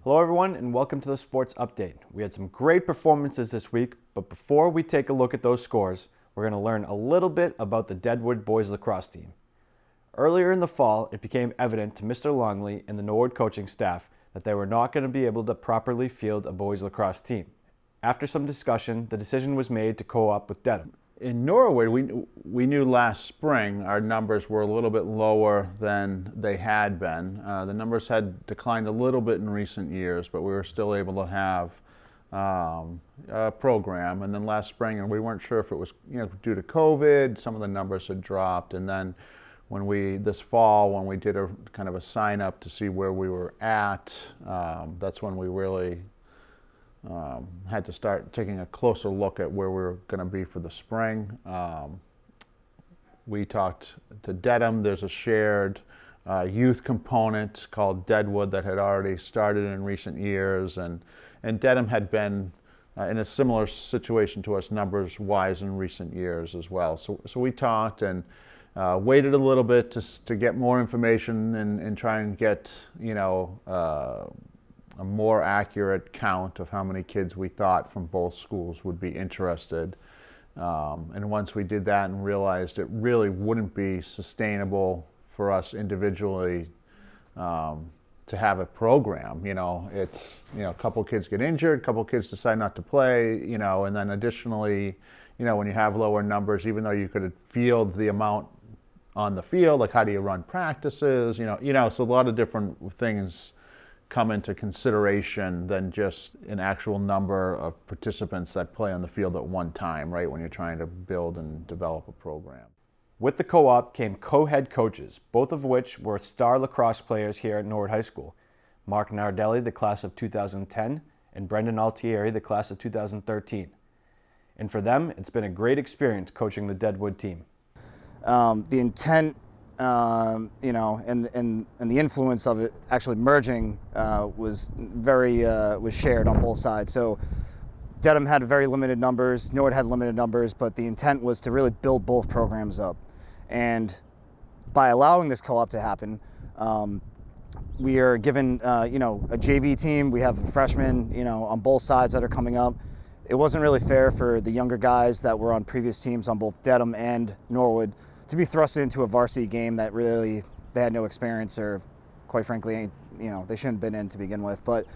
Hello everyone and welcome to the Sports Update. We had some great performances this week, but before we take a look at those scores, we're going to learn a little bit about the Deadwood boys lacrosse team. Earlier in the fall, it became evident to Mr. Longley and the NORWOOD coaching staff that they were not going to be able to properly field a boys lacrosse team. After some discussion, the decision was made to co-op with Dedham. In Norwood, we knew last spring our numbers were a little bit lower than they had been. The numbers had declined a little bit in recent years, but we were still able to have a program. And then last spring, and we weren't sure if it was due to COVID, some of the numbers had dropped. And then this fall, when we did a kind of a sign up to see where we were at, that's when we really had to start taking a closer look at where we were going to be for the spring. We talked to Dedham. There's a shared youth component called Deadwood that had already started in recent years, and Dedham had been in a similar situation to us numbers-wise in recent years as well. So we talked and waited a little bit to get more information and try and get a more accurate count of how many kids we thought from both schools would be interested. And once we did that and realized it really wouldn't be sustainable for us individually to have a program, it's, a couple kids get injured, a couple kids decide not to play, and then additionally, when you have lower numbers, even though you could field the amount on the field, like how do you run practices, so a lot of different things come into consideration than just an actual number of participants that play on the field at one time, right, when you're trying to build and develop a program. With the co-op came co-head coaches, both of which were star lacrosse players here at Norwood High School. Mark Nardelli, the class of 2010, and Brendan Altieri, the class of 2013. And for them, it's been a great experience coaching the Deadwood team. The intent and the influence of it actually merging was shared on both sides. So Dedham had very limited numbers, Norwood had limited numbers, but the intent was to really build both programs up. And by allowing this co-op to happen, we are given a JV team. We have freshmen on both sides that are coming up. It wasn't really fair for the younger guys that were on previous teams on both Dedham and Norwood to be thrust into a varsity game that really they had no experience, or quite frankly, they shouldn't have been in to begin with. But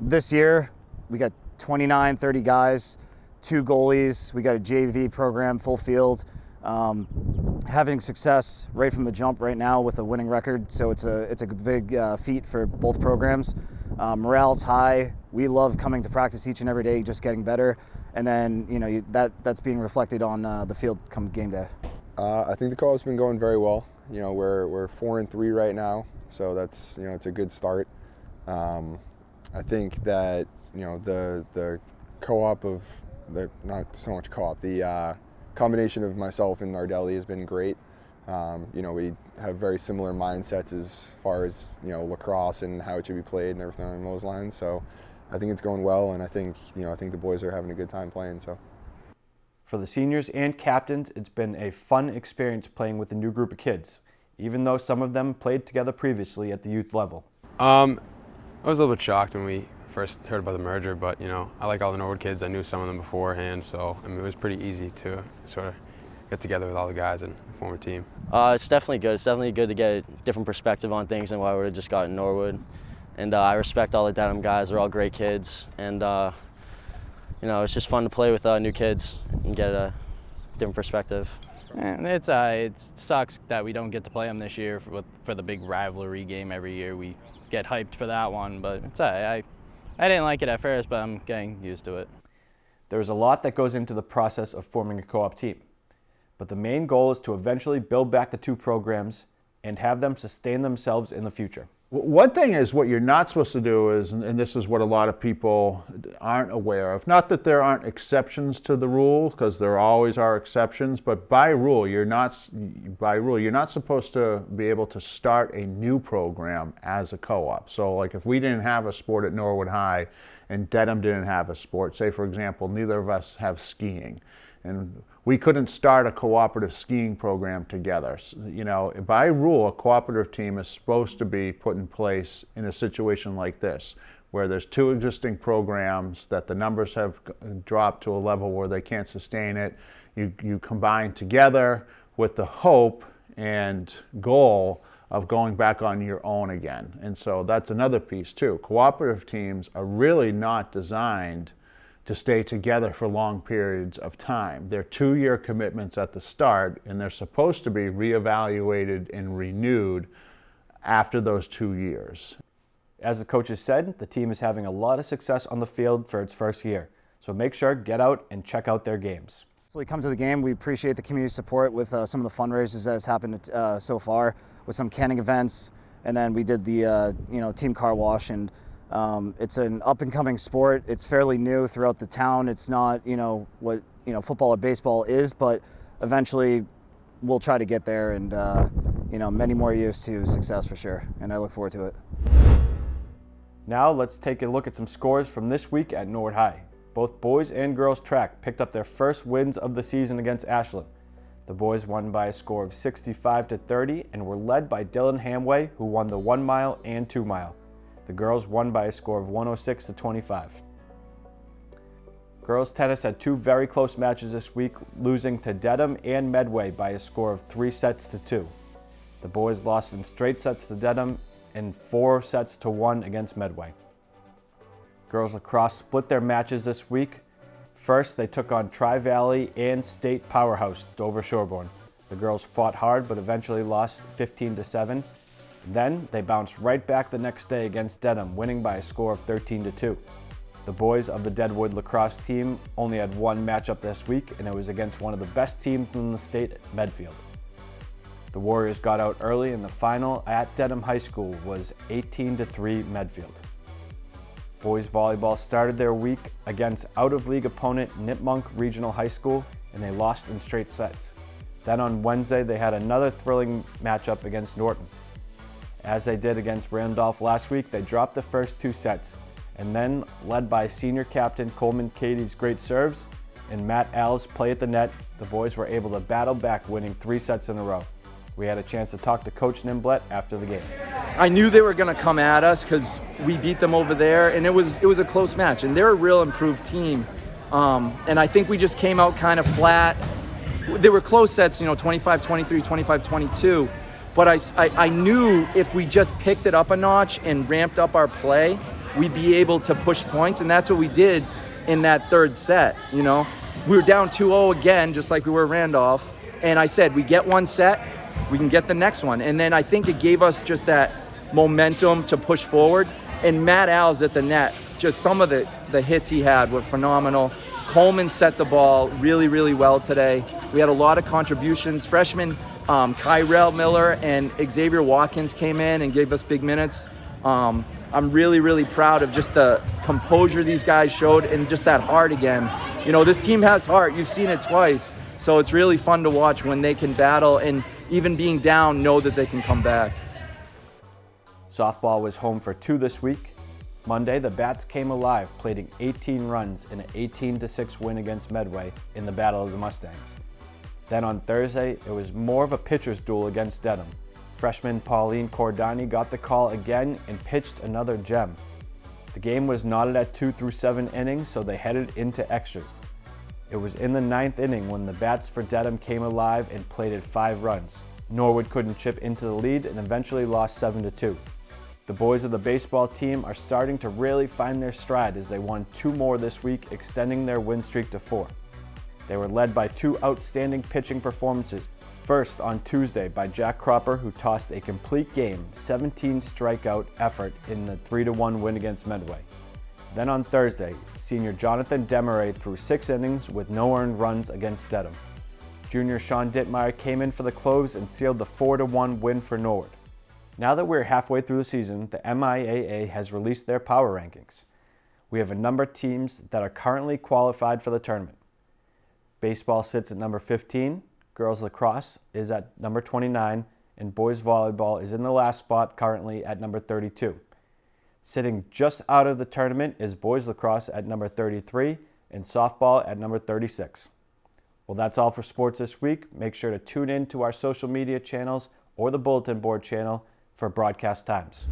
this year, we got 29, 30 guys, 2 goalies. We got a JV program, full field, having success right from the jump right now with a winning record. So it's a big feat for both programs. Morale's high. We love coming to practice each and every day, just getting better. And then, that's being reflected on the field come game day. I think the co-op's been going very well. We're 4-3 right now, so that's it's a good start. I think that the co-op of not so much co-op, the combination of myself and Nardelli has been great. We have very similar mindsets as far as lacrosse and how it should be played and everything along those lines. So I think it's going well, and I think the boys are having a good time playing. So. For the seniors and captains, it's been a fun experience playing with a new group of kids, even though some of them played together previously at the youth level. I was a little bit shocked when we first heard about the merger, but I like all the Norwood kids. I knew some of them beforehand, so it was pretty easy to sort of get together with all the guys and form a team. It's definitely good. It's definitely good to get a different perspective on things than what I would have just got in Norwood. And I respect all the Dedham guys. They're all great kids, and it's just fun to play with new kids and get a different perspective. And it sucks that we don't get to play them this year for the big rivalry game every year. We get hyped for that one, but it's I didn't like it at first, but I'm getting used to it. There's a lot that goes into the process of forming a co-op team, but the main goal is to eventually build back the two programs and have them sustain themselves in the future. One thing is what you're not supposed to do is, and this is what a lot of people aren't aware of, not that there aren't exceptions to the rule, because there always are exceptions, but by rule you're not supposed to be able to start a new program as a co-op. So like if we didn't have a sport at Norwood High and Dedham didn't have a sport, say for example neither of us have skiing, and we couldn't start a cooperative skiing program together. You know, by rule, a cooperative team is supposed to be put in place in a situation like this, where there's two existing programs that the numbers have dropped to a level where they can't sustain it. You combine together with the hope and goal of going back on your own again. And so that's another piece too. Cooperative teams are really not designed to stay together for long periods of time. They're 2-year commitments at the start, and they're supposed to be reevaluated and renewed after those 2 years. As the coaches said, the team is having a lot of success on the field for its first year. So make sure, get out and check out their games. So we come to the game. We appreciate the community support with some of the fundraisers that has happened so far, with some canning events, and then we did the team car wash. And it's an up-and-coming sport. It's fairly new throughout the town. It's not what football or baseball is, but eventually we'll try to get there, and many more years to success for sure. And I look forward to it. Now let's take a look at some scores from this week at Norwood High. Both boys and girls track picked up their first wins of the season against Ashland. The boys won by a score of 65-30 and were led by Dylan Hamway, who won the 1 mile and 2 mile. The girls won by a score of 106-25. Girls tennis had 2 very close matches this week, losing to Dedham and Medway by a score of 3-2. The boys lost in straight sets to Dedham and 4-1 against Medway. Girls lacrosse split their matches this week. First, they took on Tri-Valley and state powerhouse Dover Sherborne. The girls fought hard but eventually lost 15-7. Then they bounced right back the next day against Dedham, winning by a score of 13-2. The boys of the Deadwood lacrosse team only had 1 matchup this week, and it was against one of the best teams in the state, Medfield. The Warriors got out early, and the final at Dedham High School was 18-3 Medfield. Boys volleyball started their week against out-of-league opponent Nipmunk Regional High School, and they lost in straight sets. Then on Wednesday, they had another thrilling matchup against Norton. As they did against Randolph last week, they dropped the first 2 sets, and then, led by senior captain Coleman Cady's great serves and Matt Al's play at the net, the boys were able to battle back, winning 3 sets in a row. We had a chance to talk to Coach Nimblett after the game. I knew they were going to come at us because we beat them over there, and it was a close match, and they're a real improved team. And I think we just came out kind of flat. They were close sets, 25-23, 25-22. But I knew if we just picked it up a notch and ramped up our play, we'd be able to push points, and that's what we did in that 3rd set. We were down 2-0 again, just like we were Randolph. And I said, we get 1 set, we can get the next one. And then I think it gave us just that momentum to push forward. And Matt Al's at the net, just some of the hits he had were phenomenal. Coleman set the ball really, really well today. We had a lot of contributions. Freshmen Kyrell Miller and Xavier Watkins came in and gave us big minutes. I'm really, really proud of just the composure these guys showed and just that heart again. This team has heart. You've seen it twice. So it's really fun to watch when they can battle and even being down, know that they can come back. Softball was home for 2 this week. Monday, the Bats came alive, plating 18 runs in an 18-6 win against Medway in the Battle of the Mustangs. Then on Thursday, it was more of a pitcher's duel against Dedham. Freshman Pauline Cordani got the call again and pitched another gem. The game was knotted at 2 through 7 innings, so they headed into extras. It was in the 9th inning when the Bats for Dedham came alive and plated 5 runs. Norwood couldn't chip into the lead and eventually lost 7-2. The boys of the baseball team are starting to really find their stride as they won 2 more this week, extending their win streak to 4. They were led by 2 outstanding pitching performances. First on Tuesday by Jack Cropper, who tossed a complete game, 17 strikeout effort in the 3-1 win against Medway. Then on Thursday, senior Jonathan Demaray threw 6 innings with no earned runs against Dedham. Junior Sean Dittmeyer came in for the close and sealed the 4-1 win for Norwood. Now that we're halfway through the season, the MIAA has released their power rankings. We have a number of teams that are currently qualified for the tournament. Baseball sits at number 15, girls lacrosse is at number 29, and boys volleyball is in the last spot currently at number 32. Sitting just out of the tournament is boys lacrosse at number 33 and softball at number 36. Well, that's all for sports this week. Make sure to tune in to our social media channels or the bulletin board channel for broadcast times.